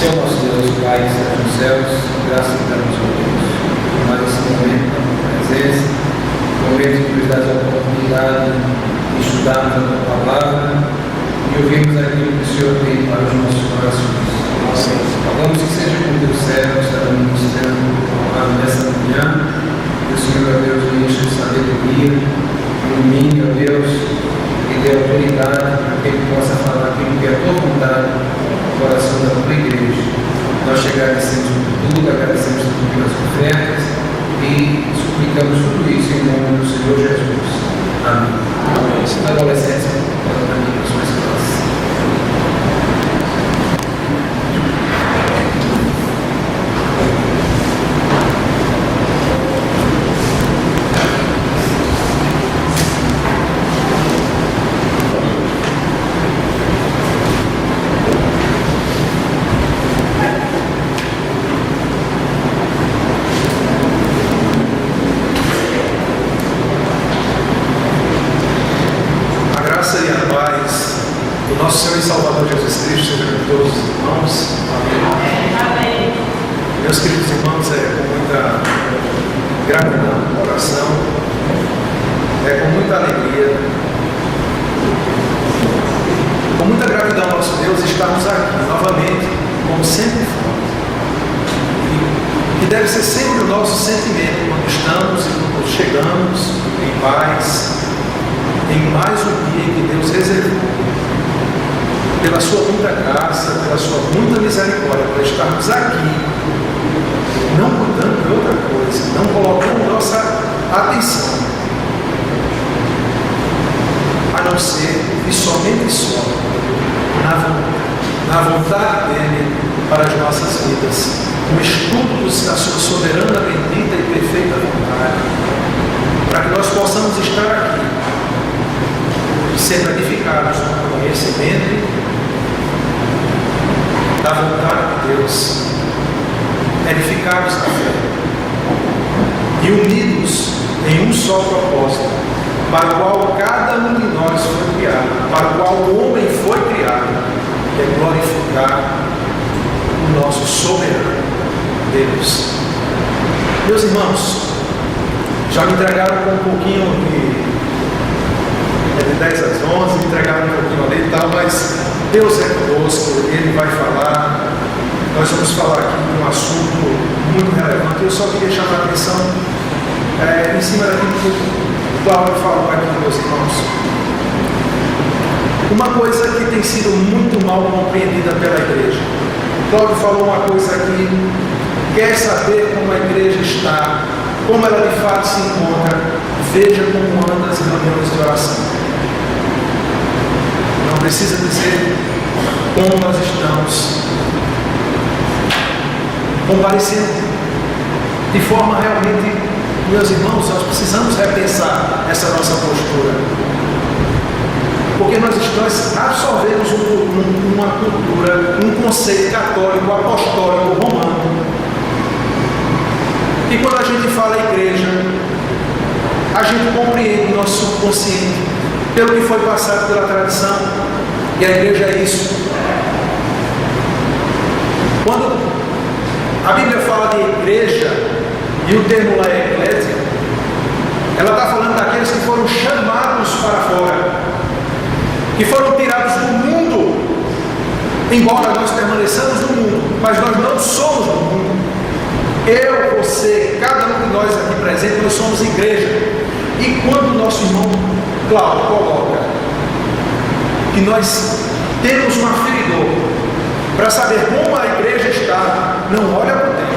Senhor nosso Deus, Pai, que está nos céus, graças a Deus, mais esse momento, a presença, momento que nos dá a oportunidade de estudarmos a tua palavra e ouvirmos aquilo que o Senhor tem para os nossos corações. Rogamos que seja com Deus céu, que está ministrando a palavra nessa manhã, que o Senhor, ó Deus, nos enche de sabedoria, ilumine, ó Deus, e dê autoridade para que Ele possa falar aquilo que é a tua vontade no coração da tua igreja. Nós te agradecemos por tudo, agradecemos por pelas ofertas e suplicamos tudo isso em nome do Senhor Jesus. Amém. Amém. Adolescência, para mim, as suas classes. Nosso Senhor e Salvador Jesus Cristo seja com todos os irmãos. Amém. Amém. Meus queridos irmãos, com muita gratidão no coração, com muita alegria, com muita gratidão ao nosso Deus, estamos aqui novamente, como sempre fomos. E que deve ser sempre o nosso sentimento quando estamos e quando chegamos em paz, em mais um dia que Deus reservou. Pela sua muita graça, pela sua muita misericórdia, por estarmos aqui, não cuidando de outra coisa, não colocando nossa atenção, a não ser e somente só na vontade dEle para as nossas vidas, no estudo da sua soberana, bendita e perfeita vontade, para que nós possamos estar aqui, sendo edificados no conhecimento da vontade de Deus, edificados na fé e unidos em um só propósito, para o qual cada um de nós foi criado, para o qual o homem foi criado, que é glorificar o nosso soberano Deus. Meus irmãos, já me entregaram com um pouquinho de 10 às 11, me entregaram um pouquinho ali e tal, mas Deus é conosco, Ele vai falar. Nós vamos falar aqui de um assunto muito relevante. Eu só queria chamar a atenção em cima daquilo que o Cláudio falou aqui, meus irmãos. Uma coisa que tem sido muito mal compreendida pela igreja. O Cláudio falou uma coisa aqui, quer saber como a igreja está, como ela de fato se encontra, veja como anda as reuniões de oração. Não precisa dizer como nós estamos comparecendo de forma realmente, meus irmãos, nós precisamos repensar essa nossa postura, porque nós estamos absorvendo uma cultura, um conceito católico, apostólico, romano, e quando a gente fala igreja, a gente compreende o nosso subconsciente pelo que foi passado pela tradição, e a igreja é isso. Quando a Bíblia fala de igreja, e o termo lá é eclésia, ela está falando daqueles que foram chamados para fora, que foram tirados do mundo, embora nós permaneçamos no mundo, mas nós não somos do mundo. Eu, você, cada um de nós aqui presente, nós somos igreja. E quando o nosso irmão Cláudio coloca que nós temos um aferidor para saber como a igreja está, não olha para o tempo.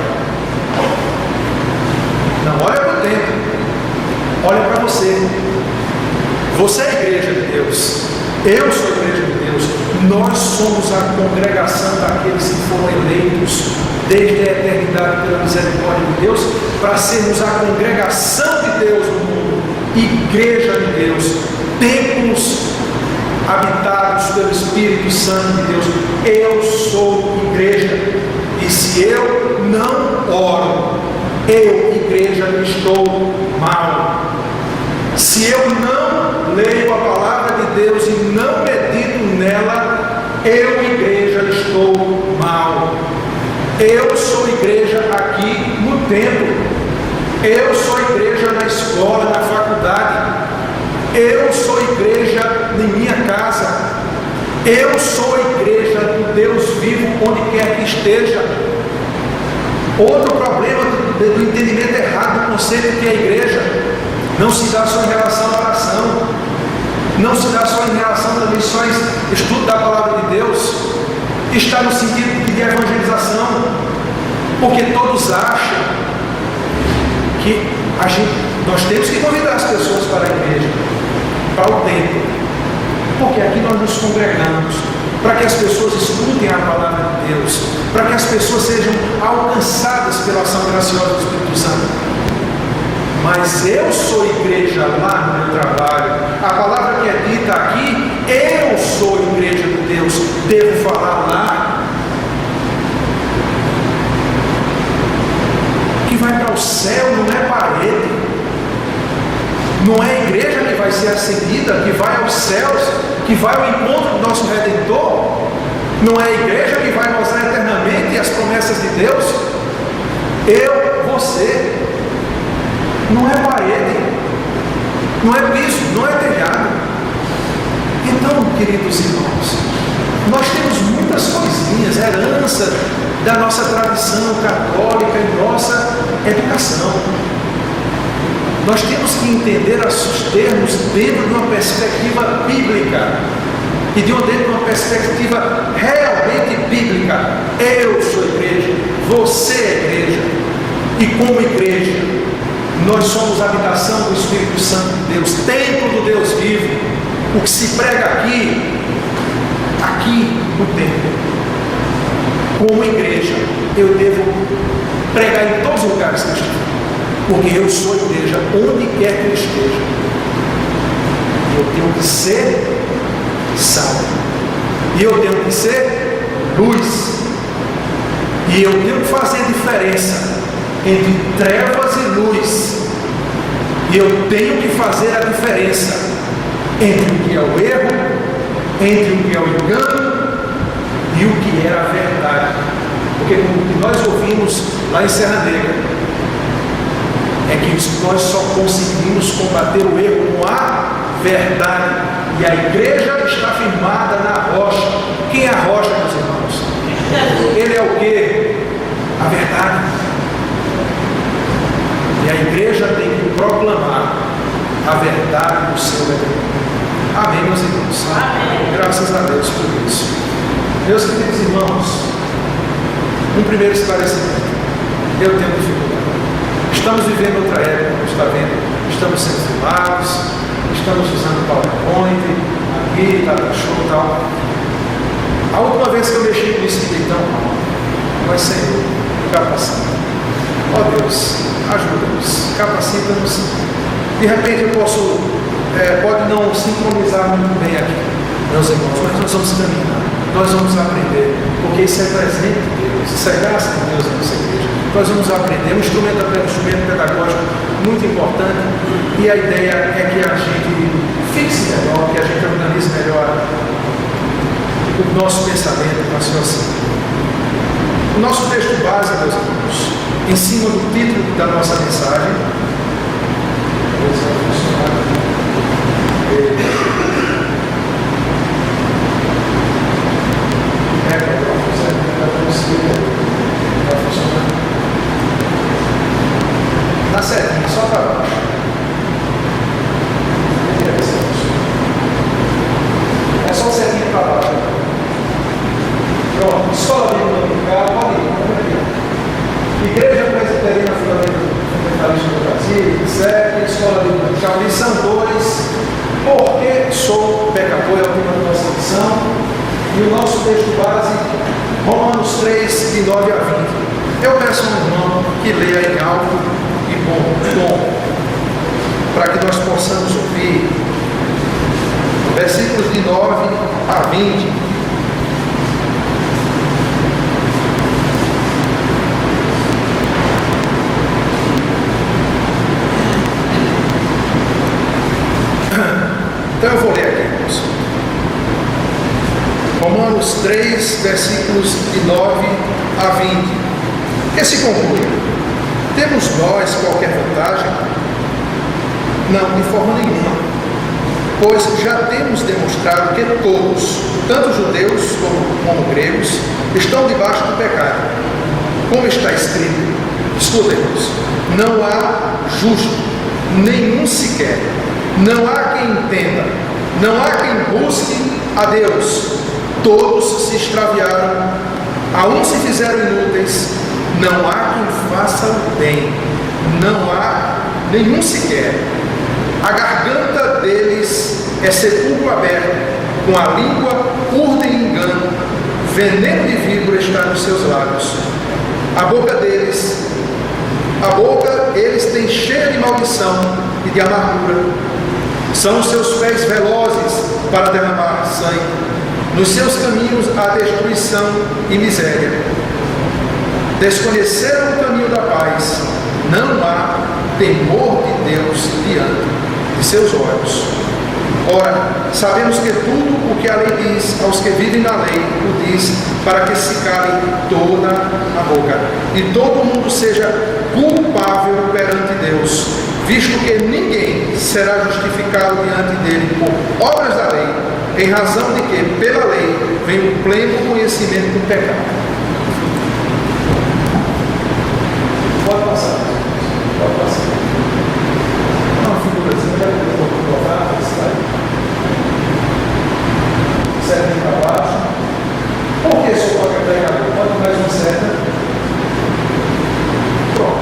Não olha para o tempo. Olha para você. Você é a igreja de Deus. Eu sou a igreja de Deus. Nós somos a congregação daqueles que foram eleitos desde a eternidade pela misericórdia de Deus, para sermos a congregação de Deus no mundo, igreja de Deus, templos habitados pelo Espírito Santo de Deus. Eu sou igreja, e se eu não oro, eu, igreja, estou mal. Se eu não leio a palavra de Deus e não medito nela, eu, igreja, estou mal. Eu sou igreja aqui no templo. Eu sou igreja na escola, na faculdade. Eu sou igreja em minha casa. Eu sou igreja do Deus vivo onde quer que esteja. Outro problema do entendimento errado do conceito que é a igreja não se dá só em relação à oração, não se dá só em relação também só em estudo da palavra de Deus, está no sentido de evangelização, porque todos acham que nós temos que convidar as pessoas para a igreja, para o templo, porque aqui nós nos congregamos, para que as pessoas escutem a palavra de Deus, para que as pessoas sejam alcançadas pela ação graciosa do Espírito Santo. Mas eu sou igreja lá no meu trabalho. A palavra que é dita aqui, eu sou igreja de Deus, devo falar lá. O que vai para o céu não é parede, não é a igreja que vai ser acendida, que vai aos céus, que vai ao encontro do nosso Redentor. Não é a igreja que vai gozar eternamente as promessas de Deus. Eu, você. Não é parede, não é piso, não é telhado. Então, queridos irmãos, nós temos muitas coisinhas, herança da nossa tradição católica e nossa educação. Nós temos que entender os termos dentro de uma perspectiva bíblica e dentro de uma perspectiva realmente bíblica. Eu sou igreja, você é igreja, e como igreja nós somos a habitação do Espírito Santo de Deus, templo do Deus vivo. O que se prega aqui no templo, como igreja, eu devo pregar em todos os lugares que eu estiver, porque eu sou igreja onde quer que eu esteja. Eu tenho que ser sal, e eu tenho que ser luz, e eu tenho que fazer diferença entre trevas e luz, e eu tenho que fazer a diferença entre o que é o erro, entre o que é o engano e o que é a verdade. Porque como que nós ouvimos lá em Serra Negra, é que nós só conseguimos combater o erro com a verdade, e a igreja está firmada na rocha. Quem é a rocha, meus irmãos? Ele é o quê? A verdade. E a igreja tem que proclamar a verdade do seu Evangelho. Amém, meus irmãos? Amém. Graças a Deus por isso. Meus queridos irmãos, um primeiro esclarecimento. Eu tenho dificuldade. Estamos vivendo outra época, como está vendo. Estamos sendo filmados, estamos usando PowerPoint, aqui, tá, show e tal. A última vez que eu mexi com isso, fiquei tão mal. Mas Senhor, capacita. Ó Deus, ajuda-nos, capacita-nos. De repente eu posso, pode não sincronizar muito bem aqui, meus irmãos, mas nós vamos caminhar, nós vamos aprender, porque isso é presente de Deus, isso é graça de Deus na nossa igreja. Nós vamos aprender, um instrumento pedagógico muito importante, e a ideia é que a gente fixe melhor, que a gente organize melhor o nosso pensamento, o raciocínio. O nosso texto base, meus irmãos, em cima do título da nossa mensagem, tá certinho, só para baixo. É só certinho para baixo. Pronto, escola bíblica dominical, pode ir. Igreja Presbiteriana Fundamentalista do Brasil, etc. Escola bíblica dominical, lição 2. Porque sou pecador, é o tema da nossa lição. E o nosso texto base, Romanos 3, de 9 a 20. Eu peço ao irmão que leia em alto e bom tom, para que nós possamos ouvir versículos de 9 a 20. Então eu vou ler aqui, irmãos. Romanos 3, versículos de 9 a 20, que se conclui: temos nós qualquer vantagem? Não, de forma nenhuma, pois já temos demonstrado que todos, tanto judeus como gregos, estão debaixo do pecado. Como está escrito, escutemos: não há justo, nenhum sequer, não há quem entenda, não há quem busque a Deus. Todos se extraviaram, a uns se fizeram inúteis, não há quem faça o bem, não há nenhum sequer. A garganta deles é sepulcro aberto, com a língua urdem engano, veneno de víbora está nos seus lábios. A boca eles têm cheia de maldição e de amargura. São os seus pés velozes para derramar sangue. Nos seus caminhos há destruição e miséria. Desconheceram o caminho da paz. Não há temor de Deus diante de seus olhos. Ora, sabemos que tudo o que a lei diz aos que vivem na lei, o diz para que se cale toda a boca e todo mundo seja culpável perante Deus, visto que ninguém será justificado diante dele por obras da lei, em razão de que, pela lei, vem o pleno conhecimento do pecado. Pode passar. Uma figurazinha, já que eu vou colocar, seta para baixo. Por que sou qualquer pregador? Pode mais uma seta. Pronto.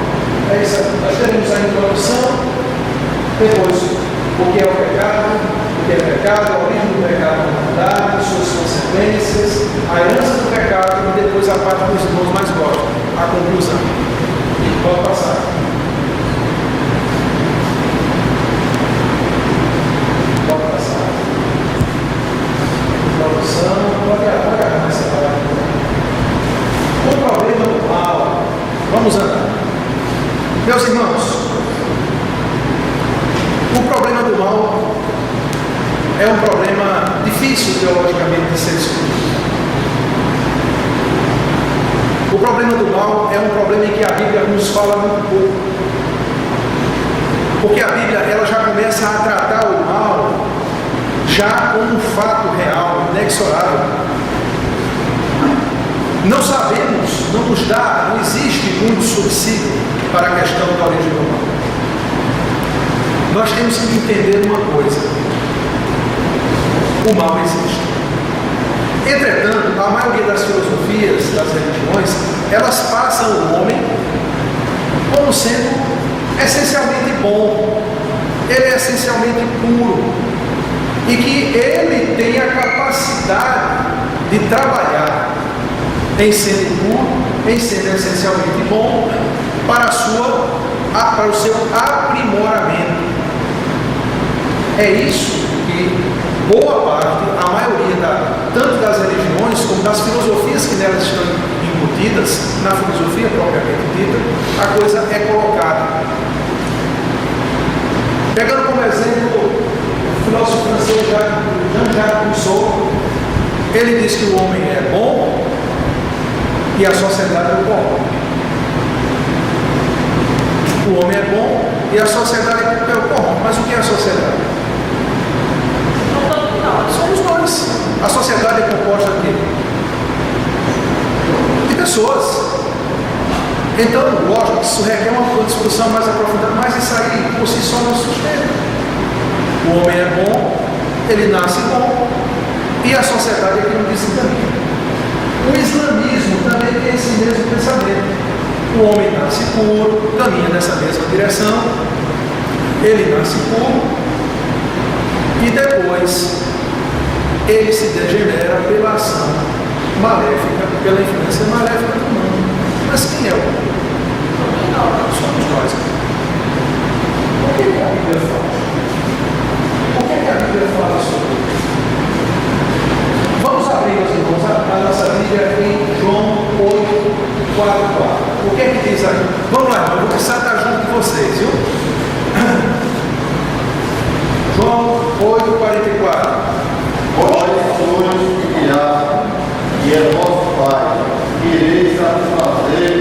É isso aí. Nós temos a introdução, depois o que é o pecado, a origem do pecado na humanidade, suas consequências, a herança do pecado e depois a parte que os irmãos mais gostam, a conclusão. Pode passar. Pode agarrar essa palavra. O problema do mal, vamos andar. Meus irmãos, o problema do mal é um problema difícil teologicamente de ser discutido. O problema do mal é um problema em que a Bíblia nos fala muito pouco. Porque a Bíblia ela já começa a tratar o mal já como um fato real, inexorável. Não sabemos, não existe muito subsídio para a questão da origem do mal. Nós temos que entender uma coisa: o mal existe. Entretanto, a maioria das filosofias, das religiões, elas passam o homem como sendo essencialmente bom, ele é essencialmente puro, e que ele tem a capacidade de trabalhar em sendo puro, em sendo essencialmente bom, para o seu aprimoramento. É isso que boa parte, a maioria, tanto das religiões como das filosofias que nelas estão embutidas, na filosofia propriamente dita, a coisa é colocada. Pegando como exemplo o filósofo francês Jean-Jacques Rousseau, ele diz que o homem é bom e a sociedade é corrompe. O homem é bom e a sociedade é corrompe. Mas o que é a sociedade? Somos nós. A sociedade é composta de quê? De pessoas. Então, lógico que isso requer uma discussão mais aprofundada, mas isso aí por si só não sustenta. O homem é bom, ele nasce bom, e a sociedade é que não desencaminha. O islamismo também tem esse mesmo pensamento. O homem nasce puro, caminha nessa mesma direção, ele nasce puro, e depois ele se degenera pela ação maléfica, pela influência maléfica do mundo. Mas quem é o mundo? Somos nós. O que a Bíblia fala? O que a Bíblia fala sobre isso? Vamos abrir, meus irmãos, a nossa Bíblia em João 8, 4. O que é que diz aí? Vamos lá, eu vou começar a estar junto com vocês, viu? João 8, 44. Vós sois que criaste e é vosso Pai, que ireis satisfazer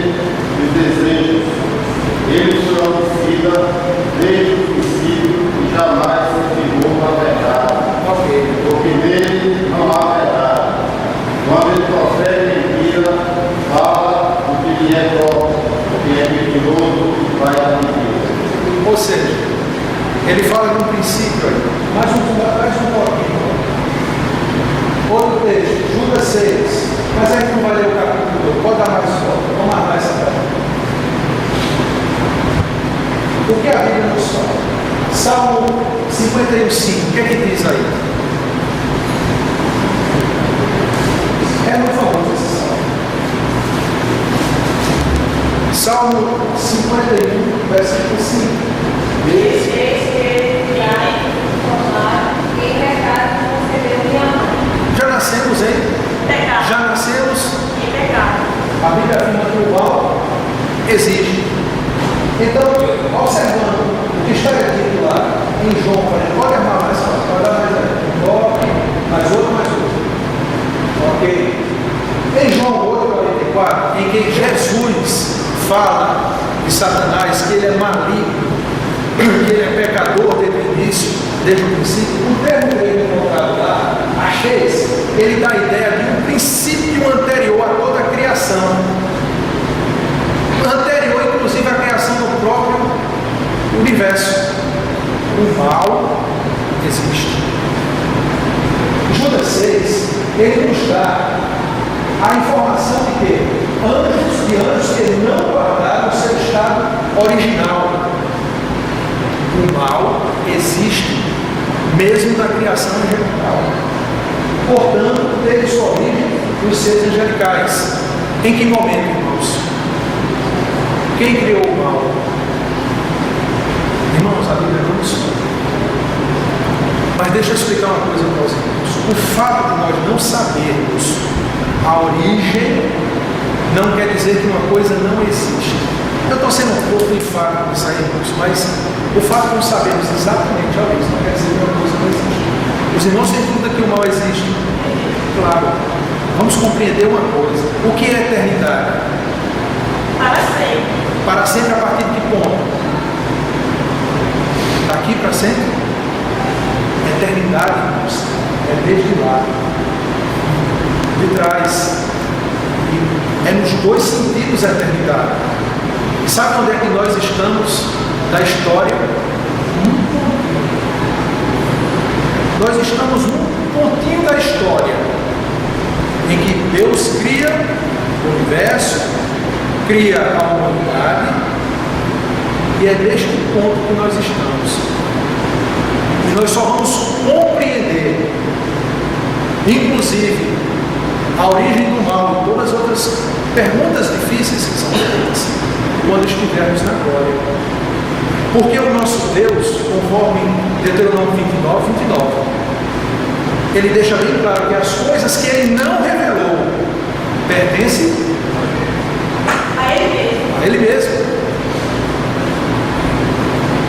os desejos. Ele o Senhor homicida desde o princípio e jamais se firmou na verdade, porque nele não há verdade. Quando ele profere mentira, fala o que lhe é próprio, porque é mentiroso e vai da mentira. Ou seja, ele fala num princípio aí, mais um pouquinho. Outro texto, Judas 6, mas a gente não vai ler o capítulo 2, pode dar mais foto, vamos armar essa parte. O que a Bíblia nos fala? Salmo 51:5, o que é que diz aí? É muito famoso esse salmo. Salmo 51, versículo 5. Deixeis que ele criai e formar, em pecado concebeu minha mãe. Já nascemos em? Pecado. Já nascemos? Em pecado. A Bíblia afirma que o mal existe. Então, observando o que está escrito lá em João, pode armar mais, pode dar mais aí. Mais outro. Ok. Em João 8,44, em que Jesus fala de Satanás, que ele é maligno, que ele é pecador desde o início, desde o princípio, o termo grego encontrado lá, acheis, ele dá a ideia de um princípio anterior a toda a criação. Anterior, inclusive, à criação do próprio universo. O mal existe. Judas 6, ele nos dá a informação de que anjos que não guardaram o seu estado original. O mal existe, mesmo na criação angelical. Portanto, teve sua origem nos seres angelicais. Em que momento, irmãos? Quem criou o mal? Irmãos, a Bíblia não nos fala. Mas deixa eu explicar uma coisa para os irmãos. O fato de nós não sabermos a origem não quer dizer que uma coisa não existe. Eu estou sendo um pouco enfático nisso aí, irmãos, mas o fato de não sabermos exatamente a origem não quer dizer que uma coisa não existe. Os irmãos têm dúvida que o mal existe? Claro. Vamos compreender uma coisa. O que é eternidade? Para sempre. Para sempre a partir de que ponto? Daqui para sempre? Eternidade, irmãos, é desde lá, de trás. E é nos dois sentidos a eternidade. E sabe onde é que nós estamos da história? Nós estamos num pontinho da história em que Deus cria o universo, cria a humanidade, e é neste ponto que nós estamos. E nós só vamos compreender, inclusive, a origem do mal e todas as outras perguntas difíceis que são feitas quando estivermos na glória. Porque o nosso Deus, conforme Deuteronômio 29, ele deixa bem claro que as coisas que ele não revelou pertencem A ele mesmo. a ele mesmo.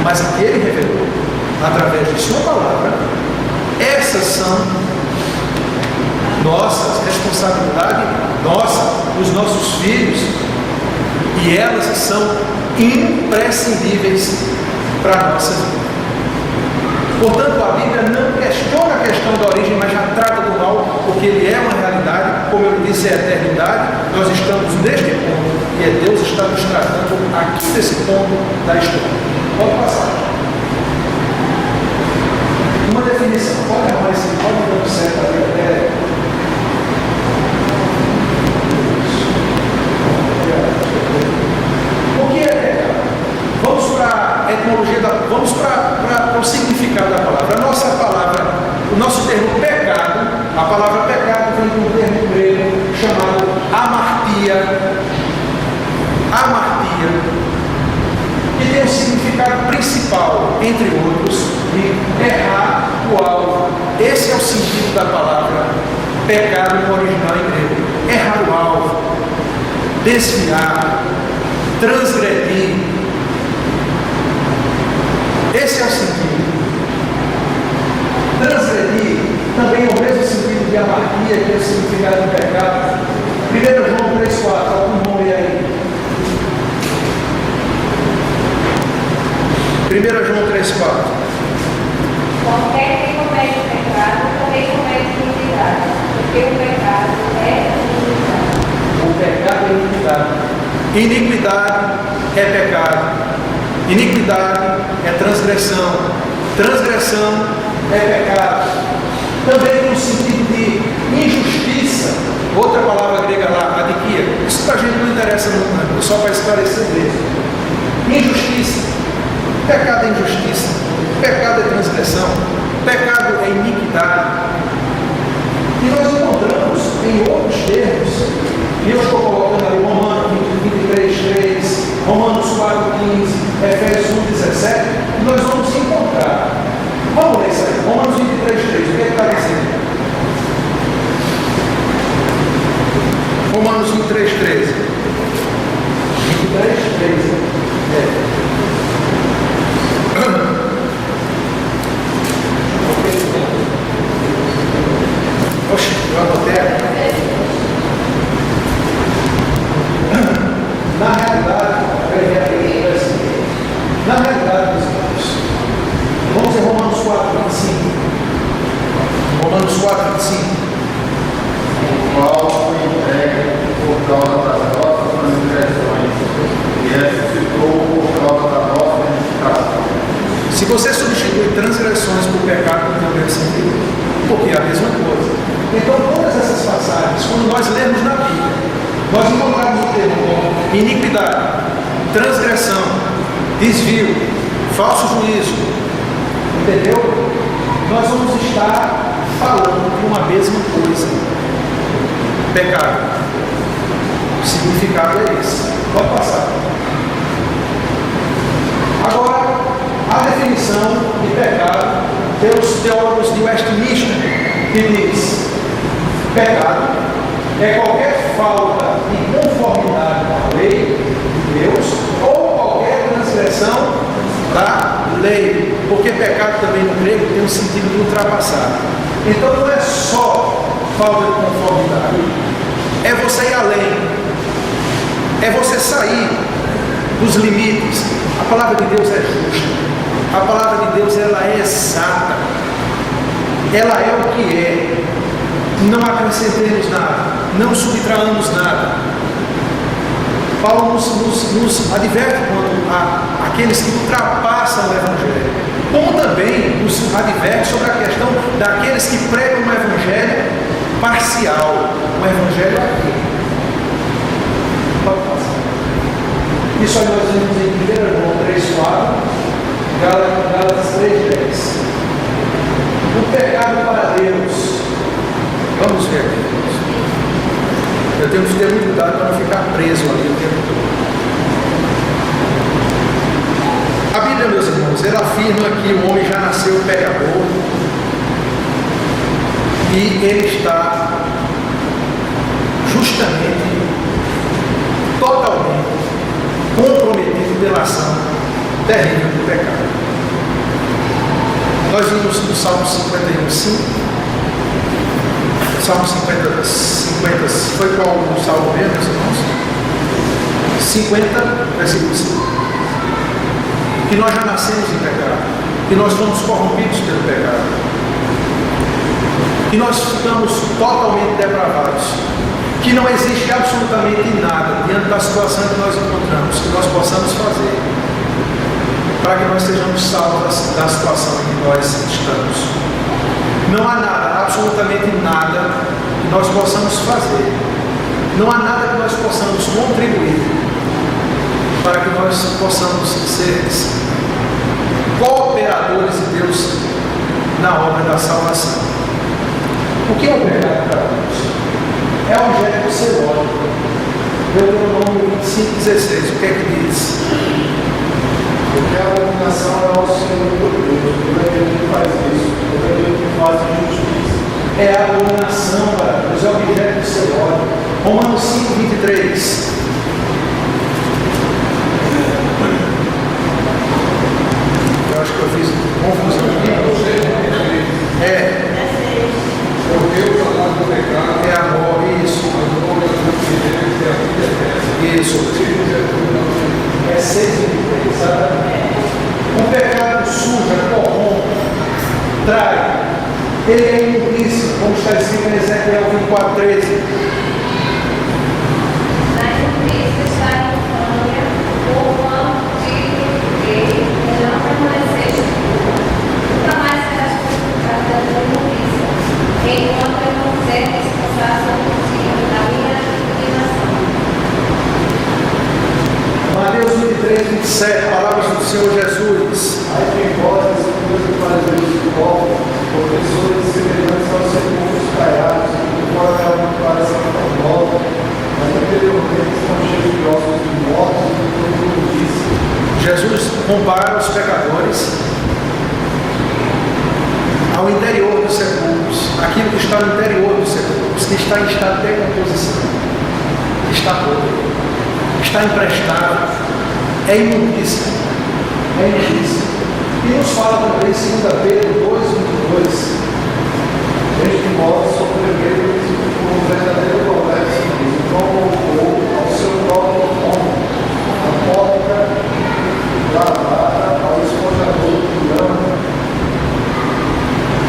Mas a que ele revelou, através de sua palavra, essas são nossas responsabilidade, nossa, dos nossos filhos, e elas são imprescindíveis para a nossa vida. Portanto, a Bíblia não questiona a questão da origem, mas já trata do mal, porque ele é uma realidade, como eu disse, é a eternidade. Nós estamos neste ponto, e Deus está nos tratando aqui nesse ponto da história. Pode passar. Uma definição, pode arrumar esse, pode dar certo até. O que é pecado? Vamos para a etimologia, vamos para o significado da palavra. A nossa palavra, o nosso termo pecado, a palavra pecado vem de um termo grego chamado amartia. Amartia, que tem um significado principal, entre outros, de errar o alvo. Esse é o sentido da palavra pecado no original em grego. Errar o alvo, desviar, transgredir. Esse é o sentido. Transgredir também é o mesmo sentido de amartia, que é o significado do pecado. 1 João 3,4, algum nome aí. 1 João 3,4. Qualquer que comete pecado, também comete iniquidade, porque o pecado é iniquidade. O pecado é iniquidade. Iniquidade é pecado. Iniquidade é transgressão. Transgressão é pecado. Também tem um sentido de injustiça. Outra palavra grega lá, adikia. Isso para a gente não interessa muito, só para esclarecer mesmo. Injustiça. Pecado é injustiça. Pecado é transgressão. Pecado é iniquidade. E nós encontramos em outros termos, e eu estou colocando ali Romanos 23:3, Romanos 4:15, Efésios 1:17, e nós vamos encontrar. Vamos ler isso aí, Romanos 23:3, o que é que está dizendo? Romanos 23:13. 23:13. Oxe, eu anotei. Na realidade, meus irmãos, vamos em Romanos 4:25. Romanos 4:25. O qual foi entregue por causa das nossas transgressões e ressuscitou por causa da nossa justificação. Se você substitui transgressões por pecado, não tem o mesmo sentido, porque é a mesma coisa. Então, todas essas passagens, quando nós lemos na Bíblia, nós encontramos o termo como iniquidade, transgressão, desvio, falso juízo, entendeu? Nós vamos estar falando de uma mesma coisa. Pecado. O significado é esse. Pode passar. Agora, a definição de pecado pelos teólogos de Westminster, que diz: pecado é qualquer falta de conformidade com a lei de Deus ou qualquer transgressão da lei, porque pecado também no grego tem um sentido de ultrapassar. Então não é só falta de conformidade, é você ir além, é você sair dos limites. A palavra de Deus é justa, a palavra de Deus ela é exata, ela é o que é. Não acrescentemos nada, não subtraamos nada. Paulo nos adverte quanto àqueles que ultrapassam o Evangelho, como também nos adverte sobre a questão daqueles que pregam o Evangelho parcial, o Evangelho aqui. Pode passar. Isso aí nós vemos em 1 João 3,4, Gálatas 3,10. O pecado para Deus. Vamos ver aqui. Eu tenho que ter muito cuidado para não ficar preso ali o tempo todo. A Bíblia, meus irmãos, ela afirma que o homem já nasceu pecador e ele está justamente, totalmente comprometido pela ação terrível do pecado. Nós vimos no Salmo 51:5. Salmo 50, foi qual o salmo mesmo, meus irmãos? 50, versículo 5. Que nós já nascemos em pecado, que nós fomos corrompidos pelo pecado, que nós ficamos totalmente depravados, que não existe absolutamente nada diante da situação que nós encontramos, que nós possamos fazer, para que nós sejamos salvos da situação em que nós estamos. Não há nada, absolutamente nada que nós possamos fazer. Não há nada que nós possamos contribuir para que nós possamos ser cooperadores de Deus na obra da salvação. O que é o pecado para Deus? É objeto de ser lógico. Deuteronômio 25:16, o que é que diz? Porque a abominação é ao Senhor teu Deus, tu é Deus que faz isso, tu é Deus que faz injustiça. É a abominação para Deus, é objeto de seu ódio. Romanos 5:23. Eu acho que eu fiz confusão aqui. Porque o Isso. É 6:23, sabe? O pecado suja, corrompe, trai. Ele é imundício, como está escrito em Ezequiel 24:13. Na imundícia está a infâmia, porquanto dele não permaneceste puro. Nunca mais serás purificado da tua imundícia, enquanto eu não quiser descansar sobre ti na minha indignação. Mateus 23:27, palavras do Senhor Jesus. Aí tem vós, escribas e fariseus hipócritas, professores semelhantes aos sepulcros caiados, que fora da parecem formosos, mas interiormente estão cheios de ossos de mortos e de imundícia. Jesus compara os pecadores ao interior dos sepulcros, aquilo que está no interior dos sepulcros, que está em estado de decomposição, que está podre, está emprestado, é imundícia, é imundícia. E nos fala também, 2 Pedro 2:22, Desde modo sobreveio como um verdadeiro complexo, como ao seu próprio nome, a porta lavada ao espojador de lama.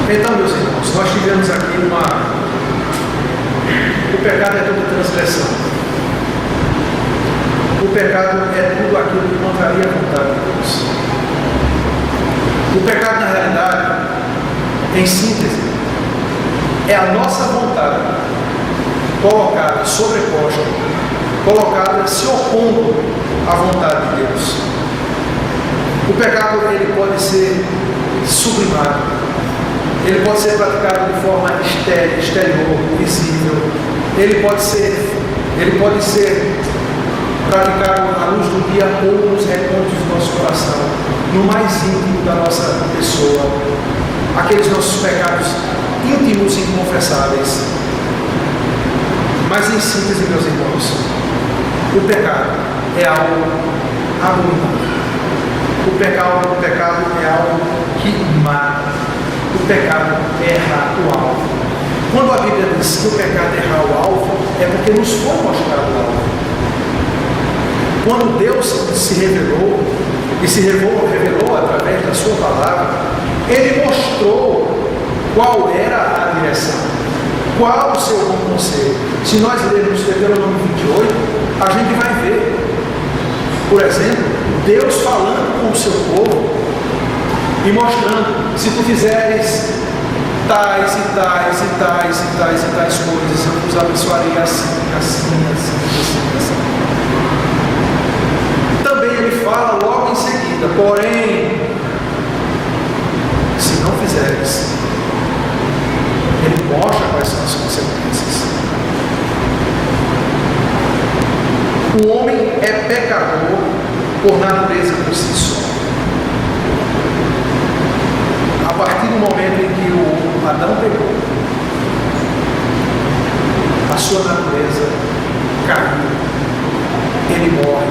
Então, meus irmãos, nós tivemos aqui o pecado é toda transgressão. O pecado é tudo aquilo que contraria a vontade de Deus. O pecado, na realidade, em síntese, é a nossa vontade colocada, sobreposta, colocada, se opondo à vontade de Deus. O pecado, ele pode ser sublimado, ele pode ser praticado de forma exterior, visível, ele pode ser praticado à luz do dia ou nos recônditos do nosso coração, no mais íntimo da nossa pessoa, aqueles nossos pecados íntimos e inconfessáveis. Mas em síntese, meus irmãos, o pecado é algo abominável. O pecado é algo que mata. O pecado é errar o alvo. Quando a Bíblia diz que o pecado é errar o alvo, é porque nos foi mostrado o alvo. Quando Deus se revelou, e se revelou através da sua palavra, Ele mostrou qual era a direção, qual o seu bom conselho. Se nós lermos Deuteronômio 28, a gente vai ver, por exemplo, Deus falando com o seu povo e mostrando: se tu fizeres tais e tais e tais e tais e tais coisas, eu vos abençoarei assim, assim, assim, assim, assim. Também ele fala logo em seguida: porém, se não fizeres, ele mostra quais são as consequências. O homem é pecador por natureza por si só. A partir do momento em que o Adão pecou, a sua natureza caiu, ele morre.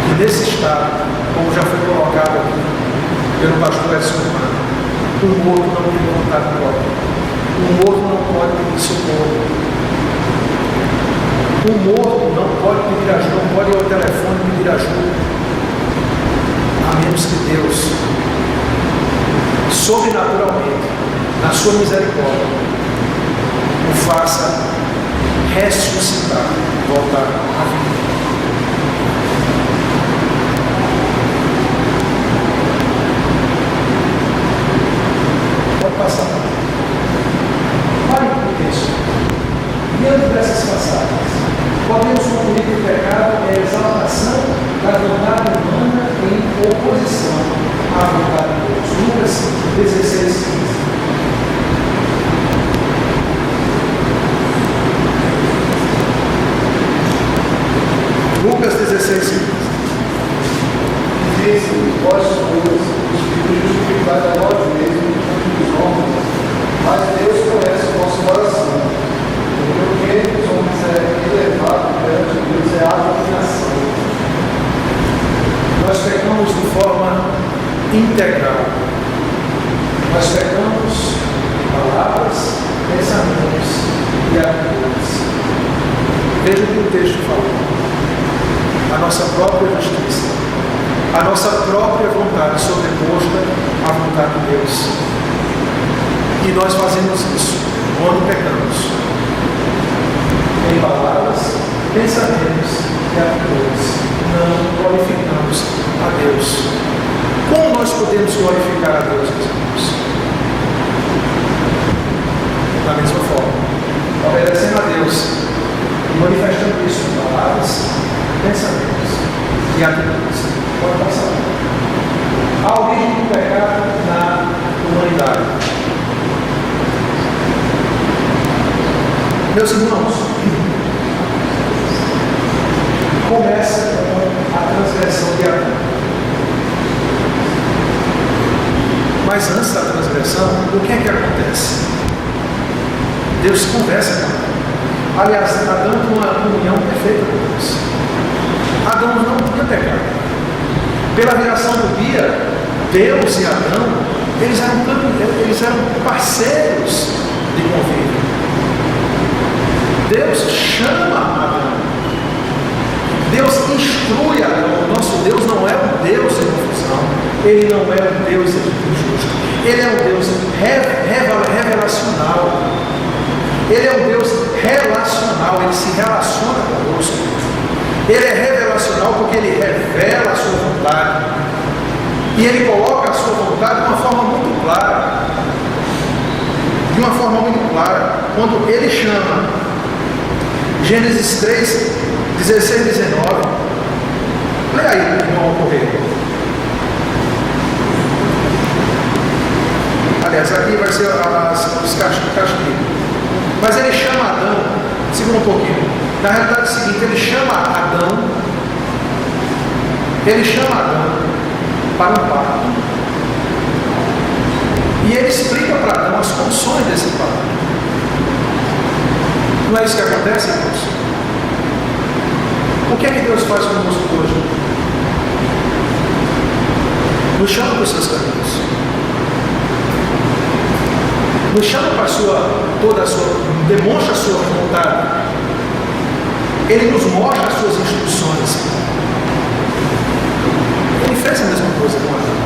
E nesse estado, como já foi colocado aqui pelo pastor Edson Humano, o morto não tem vontade própria. O morto não pode pedir socorro. O morto não pode pedir ajuda, não pode ir ao telefone pedir ajuda, a menos que Deus, sobrenaturalmente, na sua misericórdia, o faça ressuscitar, voltar à vida. Pode passar. Pare por isso. Diante dessas passagens, podemos concluir que o pecado é a exaltação da vontade humana em oposição à vontade de Deus. Lucas 16:15. Lucas 16:15. Disse: vós sois justificados a nós mesmos diante dos homens, mas Deus conhece o nosso coração. Porque o que entre os homens é elevado perante Deus é a abominação. Nós pecamos de forma integral. Nós pecamos palavras, pensamentos e atitudes. Veja o que o texto fala. A nossa própria justiça, a nossa própria vontade sobreposta à vontade de Deus. E nós fazemos isso quando pecamos. Em palavras, pensamentos e atitudes, não glorificamos a Deus. Como nós podemos glorificar a Deus, meus irmãos? Da mesma forma, obedecendo a Deus e manifestando isso em palavras, pensamentos e atitudes. Pode passar. A origem do pecado na humanidade. Meus irmãos, começa com a transgressão de Adão. Mas antes da transgressão, o que é que acontece? Deus conversa com Adão. Aliás, Adão tinha uma comunhão perfeita com Deus. Adão não tinha pecado. Pela viração do dia, Deus e Adão, eles eram parceiros de convívio. Deus chama Adão. Deus instrui Adão. O nosso Deus não é um Deus de confusão. Ele não é um Deus injusto. Ele é um Deus revelacional. Ele é um Deus relacional. Ele se relaciona conosco. Ele é revelacional porque ele revela a sua vontade. E ele coloca a sua vontade de uma forma muito clara. De uma forma muito clara. Quando ele chama, Gênesis 3, 16 e 19. Leia aí, irmão Correio. Aliás, aqui vai ser os castigos. Mas ele chama Adão, segura um pouquinho. Na realidade é o seguinte, ele chama Adão para um pacto. E ele explica para Adão as condições desse pacto. Não é isso que acontece, irmãos? O que é que Deus faz conosco hoje? Nos chama para os seus caminhos. Nos chama para demonstra a sua vontade. Ele nos mostra as suas instruções. Ele fez a mesma coisa com Adão.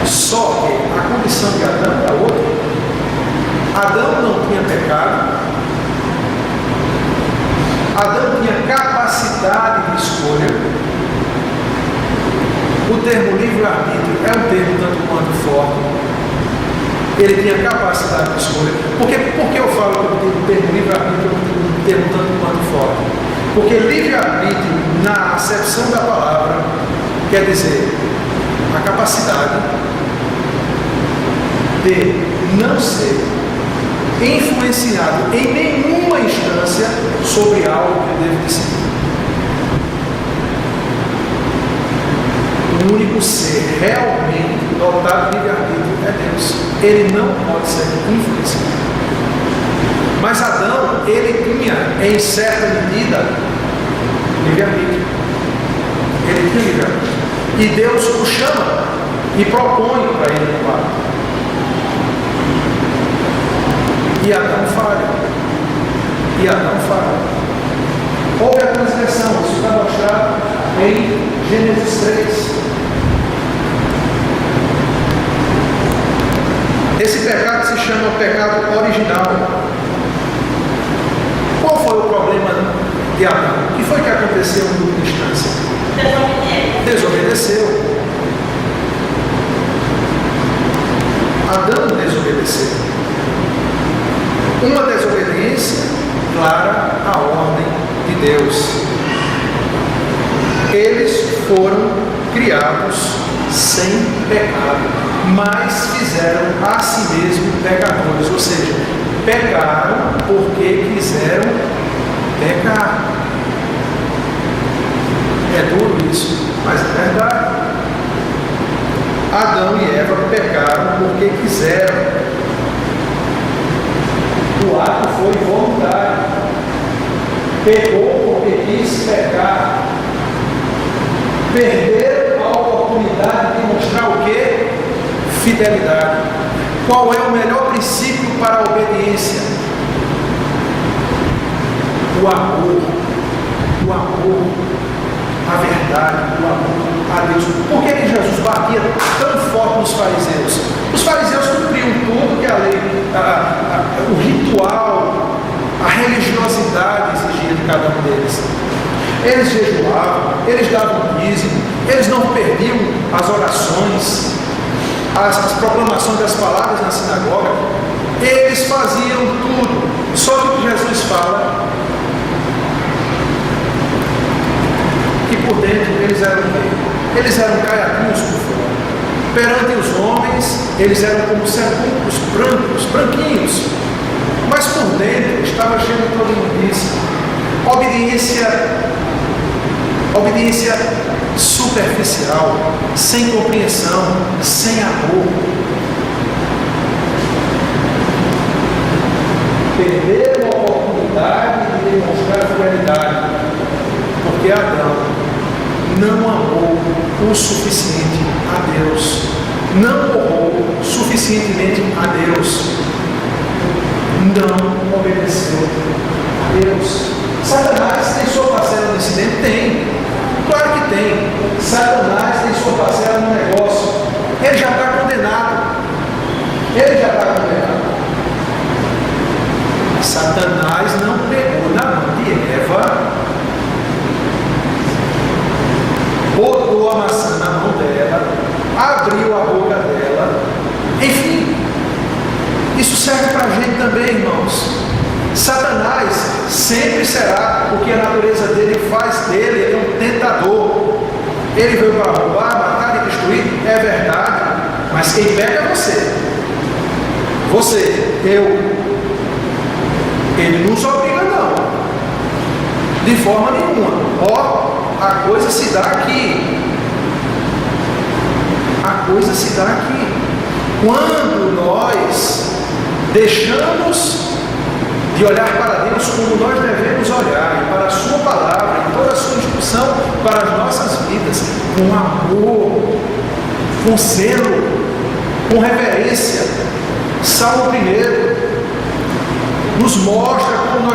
Só que a condição de Adão era outra. Adão não tinha pecado. Adão tinha capacidade de escolha. O termo livre-arbítrio é um termo tanto quanto forte. Ele tinha capacidade de escolha. Por que eu falo que o termo livre-arbítrio é um termo tanto quanto forte? Porque livre-arbítrio, na acepção da palavra, quer dizer a capacidade de não ser influenciado em nenhuma instância sobre algo que deve decidir. O único ser realmente dotado de livre-arbítrio é Deus. Ele não pode ser influenciado. Mas Adão, ele tinha, em certa medida, livre-arbítrio. Ele tinha livre-arbítrio. E Deus o chama e propõe para ele um pacto. E Adão falha. Houve a transgressão, isso está mostrado em Gênesis 3. Esse pecado se chama pecado original. Qual foi o problema de Adão? O que foi que aconteceu em última instância? Desobedeceu. Adão desobedeceu. Uma desobediência clara à ordem de Deus. Eles foram criados sem pecado, mas fizeram a si mesmos pecadores, ou seja, pecaram porque quiseram pecar. É duro isso, mas é verdade. Adão e Eva pecaram porque quiseram. O ato foi voluntário. Pecou porque quis pecar. Perderam a oportunidade de mostrar o quê? Fidelidade. Qual é o melhor princípio para a obediência? o amor, a verdade, o amor a Deus. Por que Jesus batia tão forte nos fariseus? Os fariseus cumpriam tudo que a lei, o ritual, a religiosidade exigia de cada um deles. Eles jejuavam, eles davam dízimo, eles não perdiam as orações, as proclamações das palavras na sinagoga. Eles faziam tudo. Só que o que Jesus fala, que por dentro eles eram caiadinhos por fora. Perante os homens, eles eram como sepulcros brancos, branquinhos, mas por dentro estava cheio de toda imundícia. Obediência superficial, sem compreensão, sem amor. Perderam a oportunidade de demonstrar a fidelidade, porque Adão não amou o suficiente a Deus, não honrou suficientemente a Deus, não obedeceu a Deus. Satanás tem sua parcela nesse tempo? Tem, claro que tem. Satanás tem sua parcela no negócio. Ele já está condenado. Satanás não pegou na mão de Eva, botou a maçã na mão dela, abriu a boca dela. Enfim, isso serve para a gente também, irmãos. Satanás sempre será o que a natureza dele faz dele. Ele é um tentador. Ele veio para roubar, matar e destruir, é verdade, mas quem pega é você, eu. Ele não nos obriga, não, de forma nenhuma. A coisa se dá aqui. Quando nós deixamos de olhar para Deus como nós devemos olhar, e para a sua palavra, e toda a sua instrução para as nossas vidas, com amor, com zelo, com reverência. Salmo 1 nos mostra como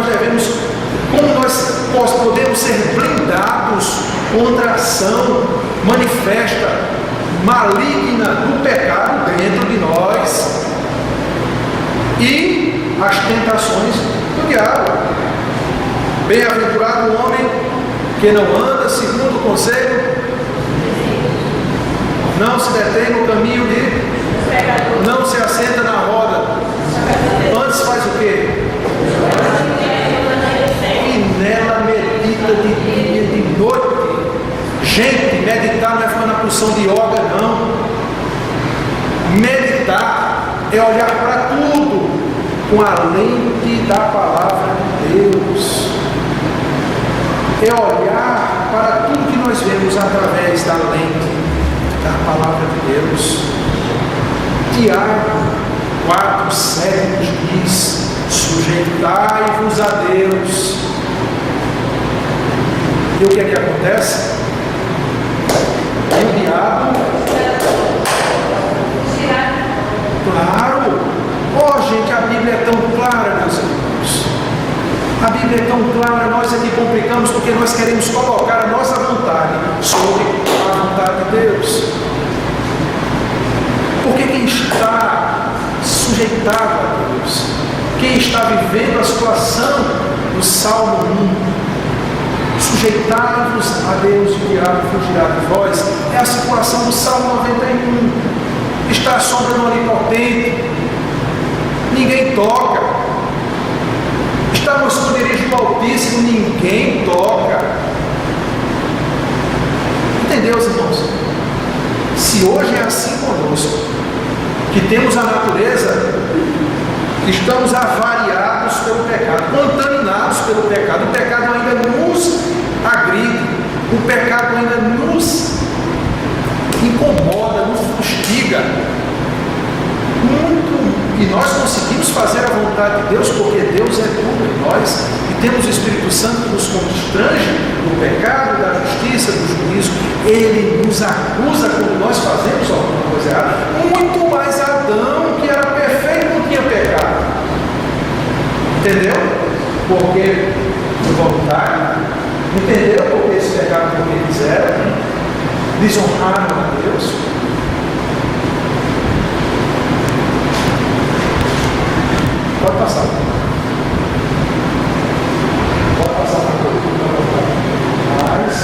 nós podemos ser blindados contra a ação manifesta, maligna do pecado dentro de nós e as tentações do diabo. Bem-aventurado o homem que não anda segundo o conselho, não se detém no caminho não se assenta na roda, antes faz o quê? E nela medita de dia e de noite. Gente, meditar não é ficar na posição de yoga, não. Meditar é olhar para tudo com a lente da palavra de Deus. É olhar para tudo que nós vemos através da lente da palavra de Deus. Tiago 4:7 nos diz: sujeitai-vos a Deus. E o que é que acontece? E o diabo? Claro! Gente, a Bíblia é tão clara, meus irmãos. A Bíblia é tão clara, nós é que complicamos porque nós queremos colocar a nossa vontade sobre a vontade de Deus. Porque quem está sujeitado a Deus, quem está vivendo a situação do Salmo 1, sujeitai-vos a Deus e o diabo fugirá de vós, é a situação do Salmo 91. Está à sombra do onipotente, ninguém toca. Está no esconderijo do Altíssimo, ninguém toca. Entendeu, irmãos? Se hoje é assim conosco, que temos a natureza, estamos avariados pelo pecado, contaminados pelo pecado. O pecado ainda nos agride, o pecado ainda nos incomoda, nos fustiga muito. E nós conseguimos fazer a vontade de Deus, porque Deus é tudo em nós, e temos o Espírito Santo que nos constrange do pecado, da justiça, do juízo. Ele nos acusa quando nós fazemos alguma coisa errada. Muito mais Adão, que era perfeito, não tinha pecado. Entendeu? Porque voluntário, entenderam por que eles pecaram, por que fizeram, desonraram a Deus. Pode passar. Pode passar para o mas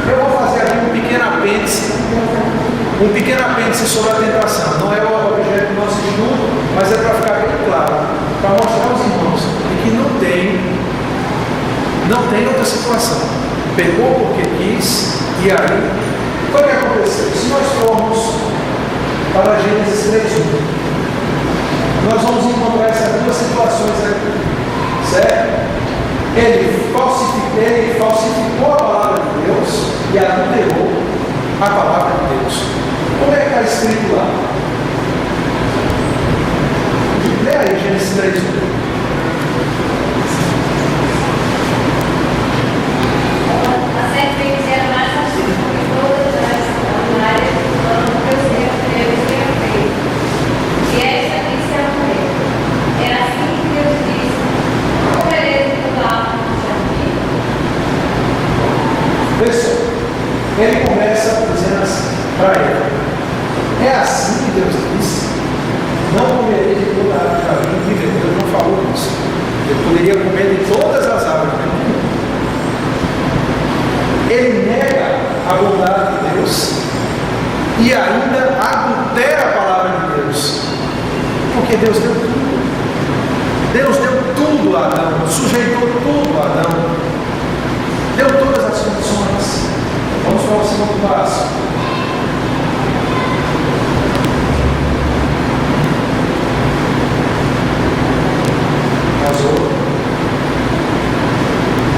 eu vou fazer aqui um pequeno apêndice sobre a tentação. Não é o objeto do nosso estudo, mas é para ficar bem claro, para mostrar aos irmãos que não tem outra situação. Pegou porque quis, e aí, o que aconteceu? Se nós formos para Gênesis 3:1, nós vamos encontrar essas duas situações aqui, certo? Ele falsificou a palavra de Deus e adulterou a palavra de Deus. Como é que está escrito lá? Lê aí, Gênesis 3:1. A serpente era mais astuta que todas as animais do plano que os Deus tinha feito. E esta disse à mulher: é assim que Deus disse: não comereis do árvore do jardim. Pessoal, ele começa dizendo assim para ele: é assim que Deus disse, não comereis de toda a árvore do jardim. Deus não falou isso. Eu poderia comer de todas as árvores do jardim. Ele nega a bondade de Deus e ainda adultera a palavra de Deus, porque Deus deu tudo. Deus deu tudo a Adão, sujeitou tudo a Adão, deu todas as condições. Vamos para o segundo passo.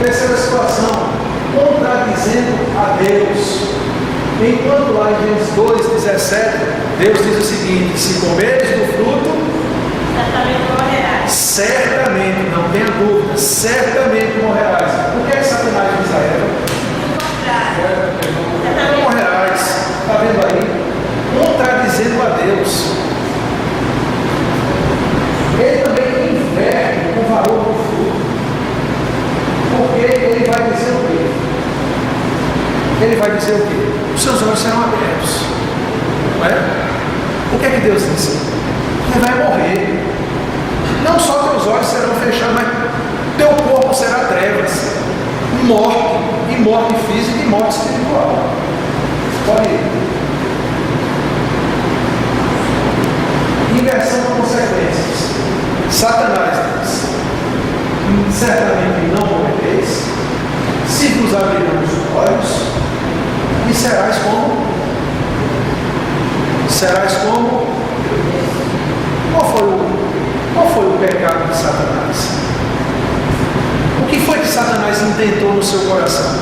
Terceira situação, contradizendo a Deus. Enquanto lá em Gênesis 2:17, Deus diz o seguinte: se comeres do fruto, Certamente morrerás. certamente, não tenha dúvida, certamente morrerás. O que é que Satanás diz a Eva? Não morrerás. Está vendo aí? Contradizendo a Deus. Ele também inverte o valor do fruto. Porque ele vai dizer o quê? Ele vai dizer o quê? Os seus olhos serão abertos. Não é? O que é que Deus disse? Você vai morrer. Não só teus olhos serão fechados, mas teu corpo será trevas. Morte. E morte física e morte espiritual. Pode ir. Inversão de consequências. Satanás diz: certamente não morrereis, se vos abrirão os olhos, e serás como? Serás como? Qual foi o pecado de Satanás? O que foi que Satanás intentou no seu coração?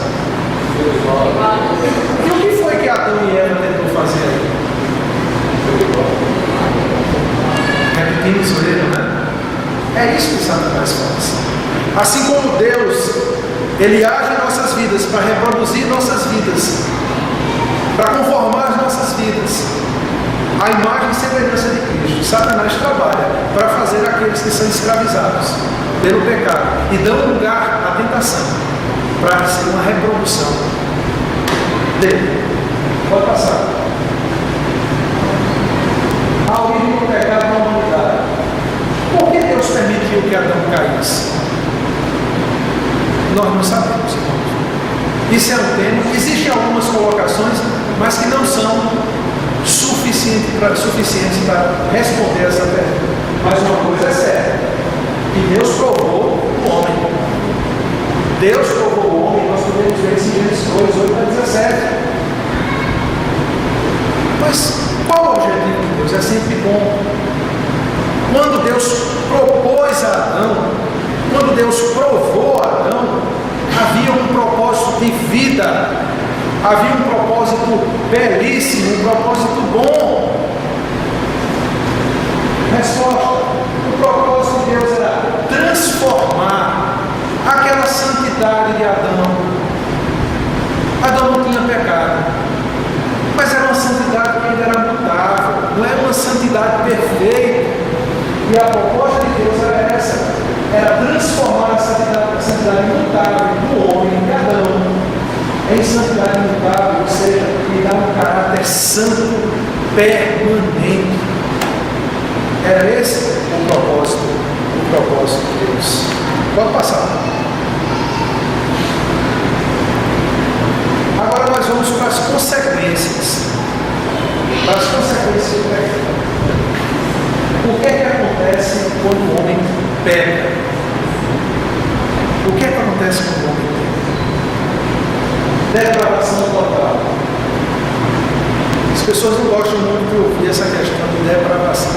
E o que foi que Adão e Eva tentou fazer aí? Repetindo isso mesmo, né? É isso que Satanás faz. Assim como Deus, Ele age em nossas vidas para reproduzir nossas vidas, para conformar as nossas vidas à imagem e semelhança de Cristo. Satanás trabalha para fazer aqueles que são escravizados pelo pecado e dão lugar à tentação para ser uma reprodução dele. Pode passar. A origem do pecado na humanidade. Por que Deus permitiu que Adão caísse? Nós não sabemos, irmãos. Isso é um tema. Existem algumas colocações, mas que não são suficientes para responder essa pergunta. Mas uma coisa é certa: que Deus provou o homem. Deus provou o homem, nós podemos ver isso em Gênesis 2:8-17. Mas qual o objetivo de Deus? É sempre bom. Quando Deus propôs a Adão, quando Deus provou a Adão, havia um propósito de vida, havia um propósito belíssimo, um propósito bom. Resposta: o propósito de Deus era transformar aquela santidade de Adão. Adão não tinha pecado, mas era uma santidade que ainda era mutável, não era uma santidade perfeita. E a proposta de Deus era essa: era transformar a santidade imutável do homem, de Adão, em santidade imutável, ou seja, lhe dá um caráter santo permanente. Era esse o propósito de Deus. Pode passar. Agora nós vamos para as consequências. Para as consequências do pecado. O que é que acontece quando o homem peca? O que é que acontece quando o homem peca? Depravação total. As pessoas não gostam muito de ouvir essa questão de depravação.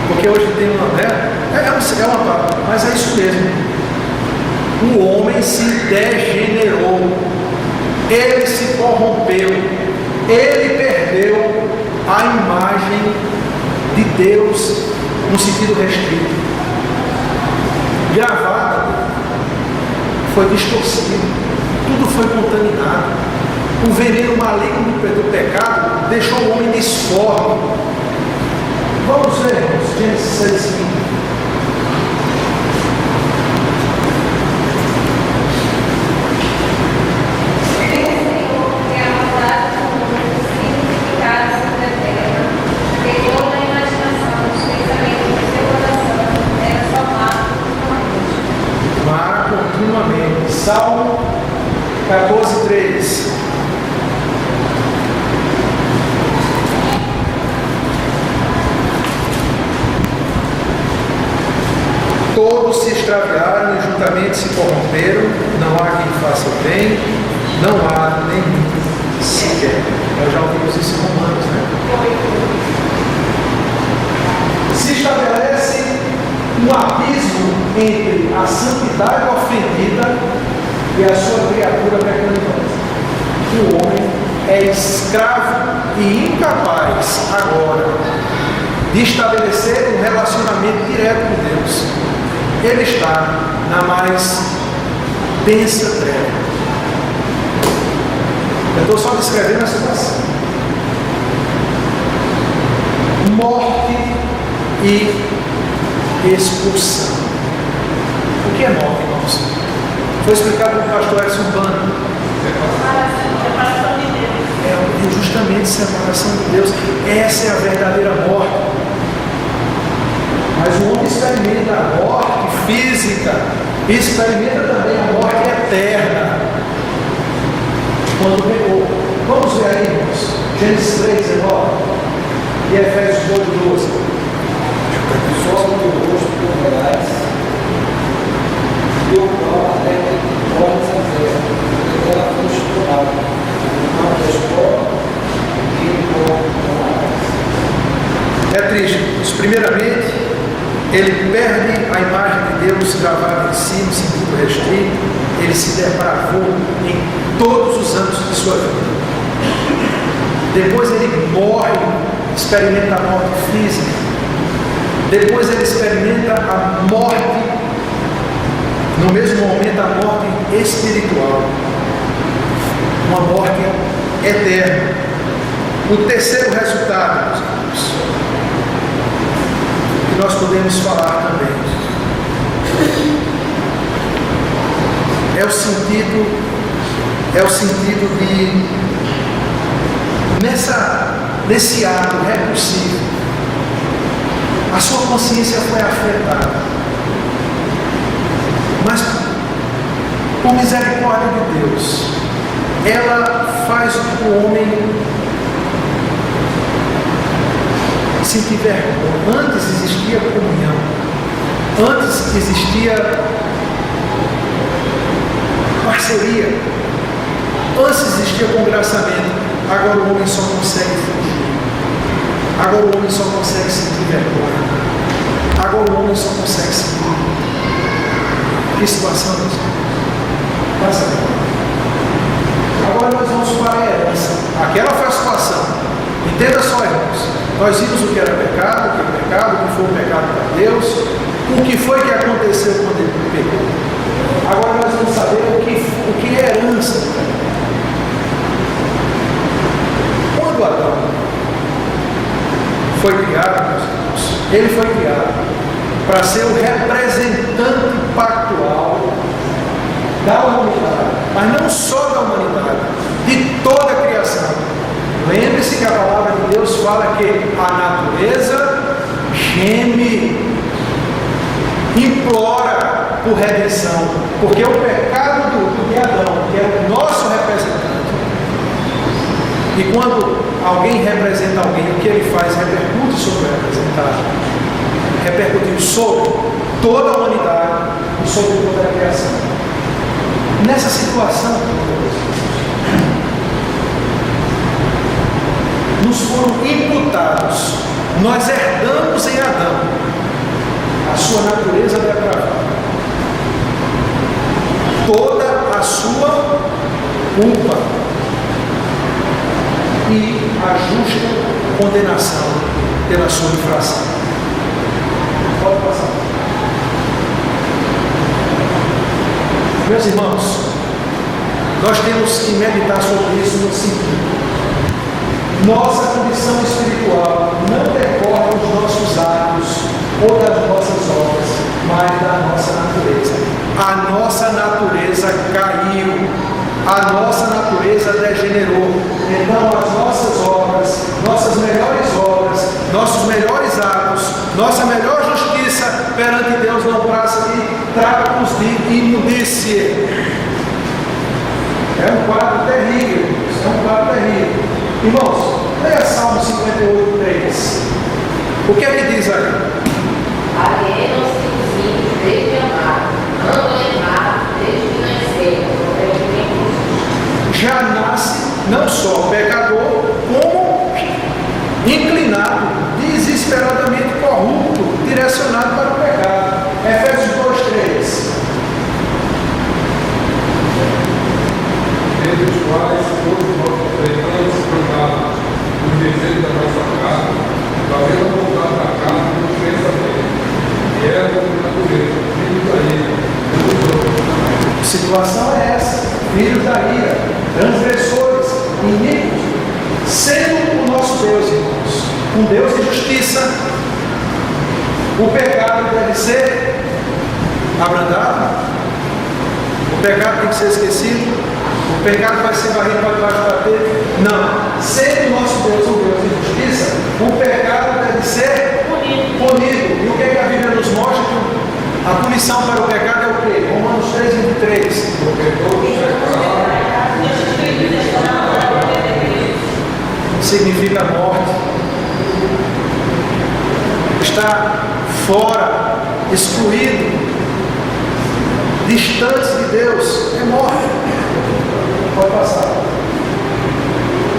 Porque hoje tem uma, é uma palavra, mas é isso mesmo. O homem se degenerou, ele se corrompeu, ele perdeu a imagem de Deus no sentido restrito. Gravada, foi distorcido, tudo foi contaminado. O veneno maligno do pecado deixou o homem disforme. Vamos ver, irmãos, Gênesis 6:5. Salmo 14:3. Todos se extraviaram e juntamente se corromperam, não há quem faça o bem, não há nenhum sequer. Nós já ouvimos isso em Romanos, né? Se estabelece um abismo entre a santidade ofendida e a sua criatura pecaminosa. O homem é escravo e incapaz agora de estabelecer um relacionamento direto com Deus. Ele está na mais densa treva. Eu estou só descrevendo a situação. Morte e expulsão. O que é morte, irmãos? Foi explicado pelo pastor Edson Bano. Separação de Deus. É justamente separação de Deus. Essa é a verdadeira morte. Mas o homem experimenta a morte física e experimenta também a morte eterna. Quando pegou. Vamos ver aí, irmãos. Gênesis 3:19 e Efésios 2:12. Sobre o rosto comerás, e o pão até que podes fazer, porque ela foi estourada, não descobre e o pão não mais. É triste. Primeiramente, ele perde a imagem de Deus gravada em si, no sentido restrito, ele se depravou em todos os âmbitos de sua vida. Depois ele morre, experimenta a morte física. Depois ele experimenta a morte, no mesmo momento a morte espiritual, uma morte eterna. O terceiro resultado, meus amigos, que nós podemos falar também, é o sentido de, nesse ato repulsivo, a sua consciência foi afetada. Mas, por misericórdia de Deus, ela faz o homem sentir vergonha. Antes existia comunhão. Antes existia parceria. Antes existia congraçamento. Agora o homem só consegue fugir. Agora o homem só consegue sentir vergonha. Agora o homem só consegue sentir. Que situação, meus irmãos? Passa agora nós vamos para a herança. Aquela foi a situação. Entenda só, irmãos. Nós vimos o que era pecado, o que é pecado, o que foi o pecado para Deus, o que foi que aconteceu quando ele pecou. Agora nós vamos saber o que é herança. Quando Adão foi criado, meus irmãos, ele foi criado para ser o representante da humanidade, mas não só da humanidade, de toda a criação. Lembre-se que a palavra de Deus fala que a natureza geme, implora por redenção, porque o pecado de Adão, que é o nosso representante, e quando alguém representa alguém, o que ele faz repercute sobre o representado, repercutiu sobre toda a humanidade e sobre toda a criação. Nessa situação, nos foram imputados, nós herdamos em Adão a sua natureza depravada, toda a sua culpa e a justa condenação pela sua infração. Pode passar. Meus irmãos, nós temos que meditar sobre isso no seguinte: nossa condição espiritual não decorre dos nossos atos ou das nossas obras, mas da nossa natureza. A nossa natureza caiu, a nossa natureza degenerou. Então as nossas obras, nossas melhores obras, nossos melhores atos, nossa melhor justiça perante Deus não passa de trapos de imundície. É um quadro terrível, é um quadro terrível. Irmãos, leia Salmo 58:3. O que é que diz aí? Alienam-se os ímpios desde amar, andam errados desde que nasceram. Já nasce não só pecador, como inclinado, desesperadamente corrupto, direcionado para o pecado. Efésios 2:3. Entre os quais todos nós enfrentamos cuidado nos desejos da nossa carne, fazendo a vontade da carne dos pensamentos, e é a natureza, filhos da ira. A situação é essa: filhos da ira, transgressores, inimigos, sendo o nosso Deus, irmãos, um Deus de justiça. O pecado deve ser abrandado, o pecado tem que ser esquecido. O pecado vai ser varrido para debaixo do tapete? Não. Sendo o nosso Deus um Deus de justiça, o pecado deve ser punido. E o que a Bíblia nos mostra? A punição para o pecado é o quê? Romanos 3:23. Significa morte. Está fora, excluído, distante de Deus, é morte. Pode passar.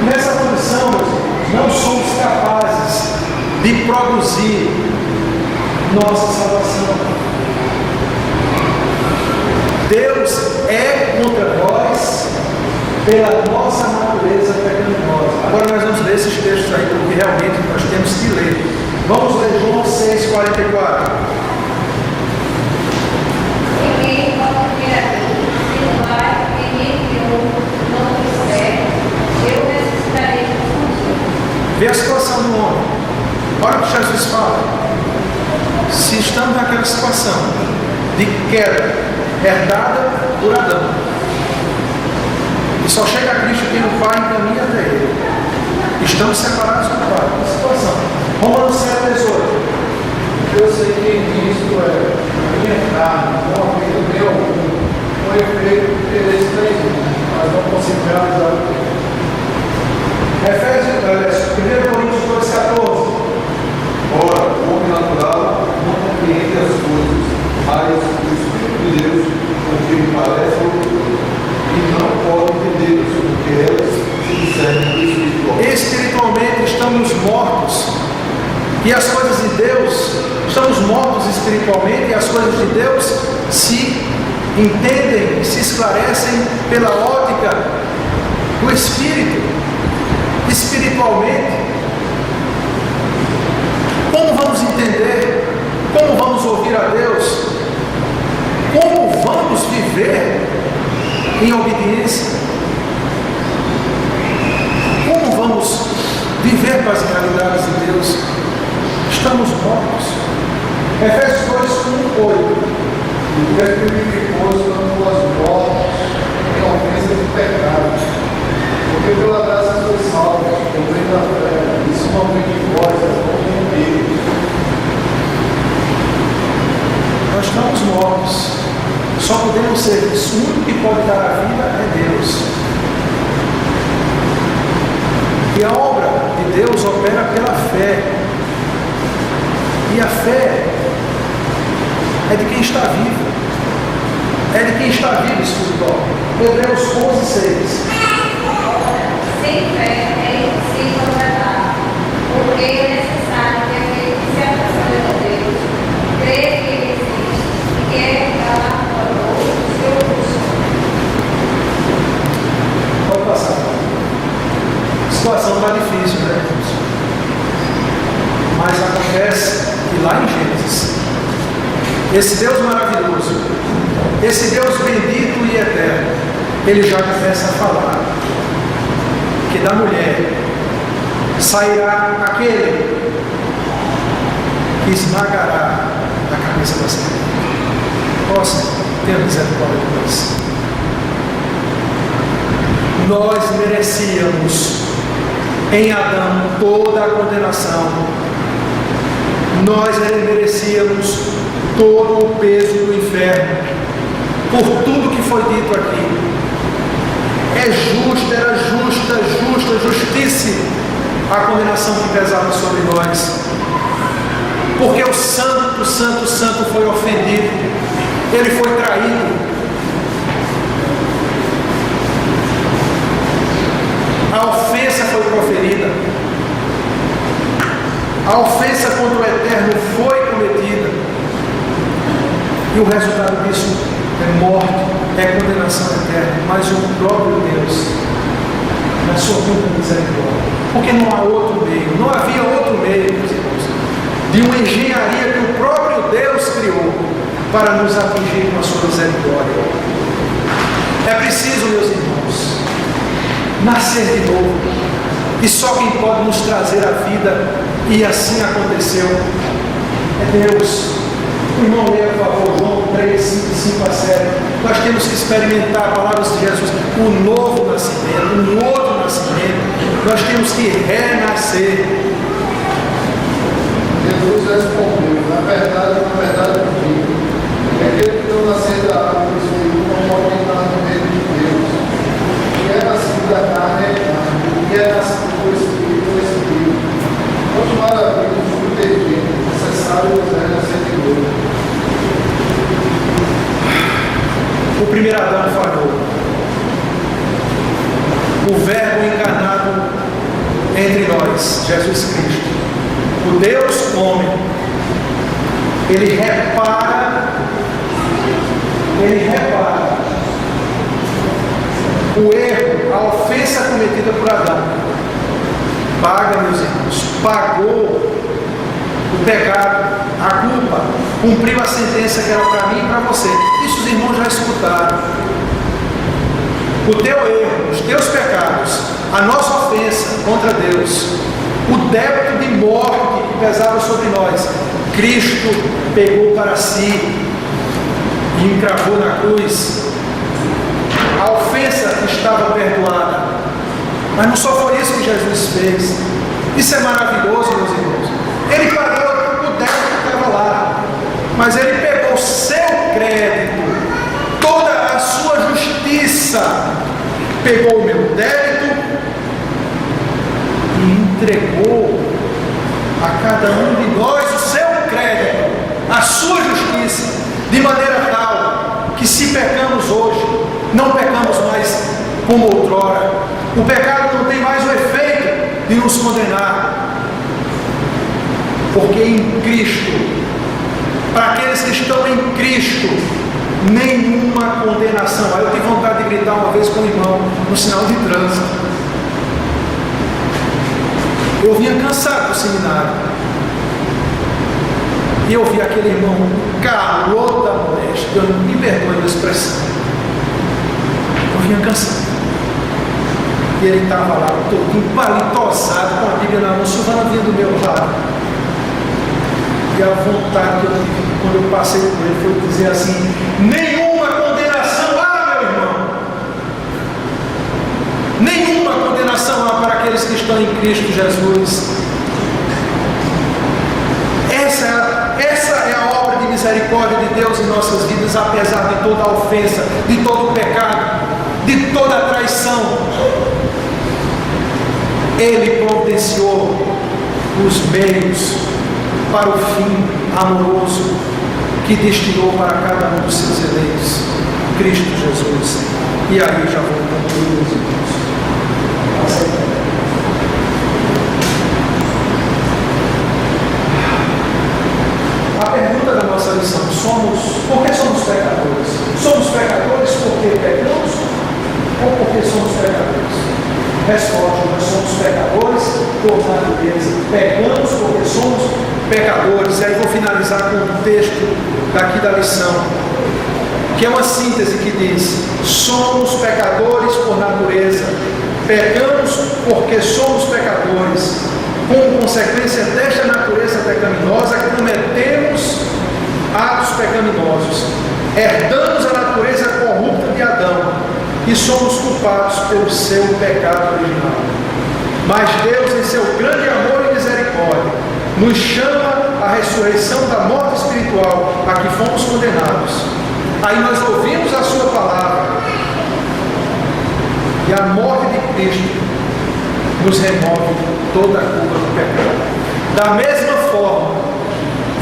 Nessa condição, meus irmãos, não somos capazes de produzir nossa salvação. Deus é contra nós pela nossa natureza pecaminosa. Agora nós vamos ler esses textos aí, porque realmente nós temos que ler. Vamos ler João 6:44. Ninguém pode vir a mim, se não vai, quem me enviou não me serve, eu necessitarei de contigo. Vê a situação do homem. Olha o que Jesus fala. Se estamos naquela situação de queda herdada por Adão, e só chega a Cristo quem o Pai encaminha até Ele, estamos separados do Pai. Que situação? Romanos 7:18. Eu sei que isto é a minha carne, não a vida meu algum, com efeito interesse nenhum, mas não consigo realizar o que. Efésios, 1 Coríntios 2:14. Ora, o homem natural não compreende as coisas, mas o Espírito de Deus, o que me parece loucura, e não pode entender isso, porque elas se discernem espiritualmente. Espiritualmente estamos mortos. E as coisas de Deus, estamos mortos espiritualmente, e as coisas de Deus se entendem, se esclarecem pela ótica do Espírito. Espiritualmente, como vamos entender? Como vamos ouvir a Deus? Como vamos viver em obediência? Como vamos viver para as realidades de Deus? Estamos mortos. Efésios 2:1-8. E testificou quando vós mortos em ofensa de pecado. Porque pela graça sois salvos, por meio da fé. Isso não vem de vós, é como de Deus. Nós estamos mortos. Só podemos ser isso. O único que pode dar a vida é Deus. E a obra de Deus opera pela fé. E a fé é de quem está vivo. É de quem está vivo espiritual. Hebreus 11:6. Sem fé é impossível agradar, porque é necessário que aquele que se aproxima de Deus creia que Ele existe e que é galardoador do seu busca. Pode passar. A situação está difícil, né, irmãos? Mas acontece que lá em Gênesis, esse Deus maravilhoso, esse Deus bendito e eterno, ele já começa a falar que da mulher sairá aquele que esmagará a cabeça da serpente. Possa ter misericórdia de nós. Nós merecíamos em Adão toda a condenação. Nós merecíamos todo o peso do inferno por tudo que foi dito aqui. Era justíssima a condenação que pesava sobre nós. Porque o santo foi ofendido. Ele foi traído. A ofensa foi proferida. A ofensa contra o Eterno foi cometida. E o resultado disso é morte, é condenação eterna. Mas o próprio Deus, na sua muita misericórdia, porque não há outro meio, não havia outro meio, meus irmãos, de uma engenharia que o próprio Deus criou para nos atingir com a sua misericórdia. É preciso, meus irmãos, nascer de novo. E só quem pode nos trazer a vida, e assim aconteceu, é Deus. O irmão leia, por favor, João 3, 5 a 7. Nós temos que experimentar palavras de Jesus, o novo nascimento, um outro nascimento. Nós temos que renascer. Jesus respondeu, na verdade eu digo, que aquele que não nascer da água do Espírito não pode entrar no reino de Deus. O que é nascido da carne é carne, o que é nascido do Espírito é Espírito. Quanto maravilha o fruto dele, necessário nascer de novo. O primeiro Adão falhou. O Verbo encarnado entre nós, Jesus Cristo, o Deus homem, ele repara o erro, a ofensa cometida por Adão. Paga, meus irmãos, pagou o pecado, a culpa, cumpriu a sentença que era para mim e para você. Isso os irmãos já escutaram. O teu erro, os teus pecados, a nossa ofensa contra Deus, o débito de morte que pesava sobre nós, Cristo pegou para si e encravou na cruz. A ofensa estava perdoada. Mas não só foi isso que Jesus fez. Isso é maravilhoso, meus irmãos. Ele pagou o débito que estava lá, mas ele pegou o seu crédito, toda a sua justiça, pegou o meu débito e entregou a cada um de nós o seu crédito, a sua justiça, de maneira tal que se pecamos hoje, não pecamos mais como outrora. O pecado não tem mais o efeito de nos condenar. Porque em Cristo, para aqueles que estão em Cristo, nenhuma condenação. Aí eu tive vontade de gritar uma vez com o irmão no sinal de trânsito. Eu vinha cansado do seminário. E eu vi aquele irmão, calor da moléstia, eu não me perdoe da expressão. Eu vinha cansado. E ele estava lá, todo empalitosado, com a Bíblia na mão, Silvana vinha do meu lado. E a vontade que eu tive quando eu passei por ele foi dizer assim: nenhuma condenação há, meu irmão. Nenhuma condenação há para aqueles que estão em Cristo Jesus. Essa é a obra de misericórdia de Deus em nossas vidas, apesar de toda a ofensa, de todo o pecado, de toda a traição. Ele providenciou os meios para o fim amoroso que destinou para cada um dos seus eleitos, Cristo Jesus. E aí já vou concluir, meus irmãos. A pergunta da nossa lição: por que somos pecadores? Somos pecadores porque pecamos ou porque somos pecadores? Resposta: nós somos pecadores por natureza. Pecamos porque somos pecadores. E aí vou finalizar com um texto daqui da lição, que é uma síntese que diz: somos pecadores por natureza. Pecamos porque somos pecadores. Como consequência desta natureza pecaminosa, cometemos atos pecaminosos. Herdamos a natureza corrupta de Adão e somos culpados pelo seu pecado original. Mas Deus, em seu grande amor e misericórdia, nos chama à ressurreição da morte espiritual a que fomos condenados. Aí nós ouvimos a sua palavra e a morte de Cristo nos remove toda a culpa do pecado. Da mesma forma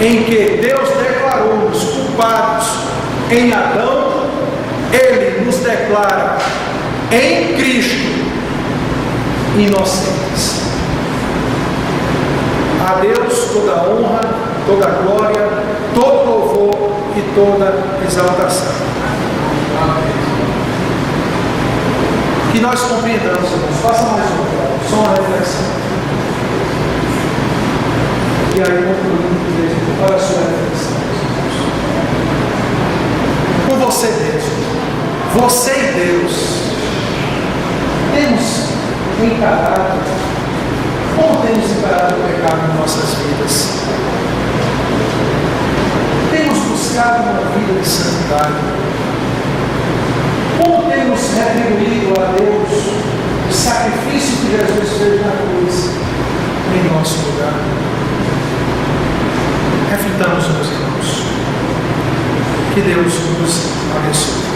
em que Deus declarou-nos culpados em Adão, Ele nos declara em Cristo inocentes. A Deus toda a honra, toda a glória, todo louvor e toda exaltação. Amém. Que nós compreendamos, irmãos. Faça mais só uma reflexão. E aí concluindo, olha a sua reflexão. Com você mesmo, você e Deus, temos encarado, como temos encarado o pecado em nossas vidas? Temos buscado uma vida de santidade? Como temos retribuído a Deus o sacrifício que Jesus fez na cruz em nosso lugar? Reflitamos, meus irmãos. Que Deus nos abençoe.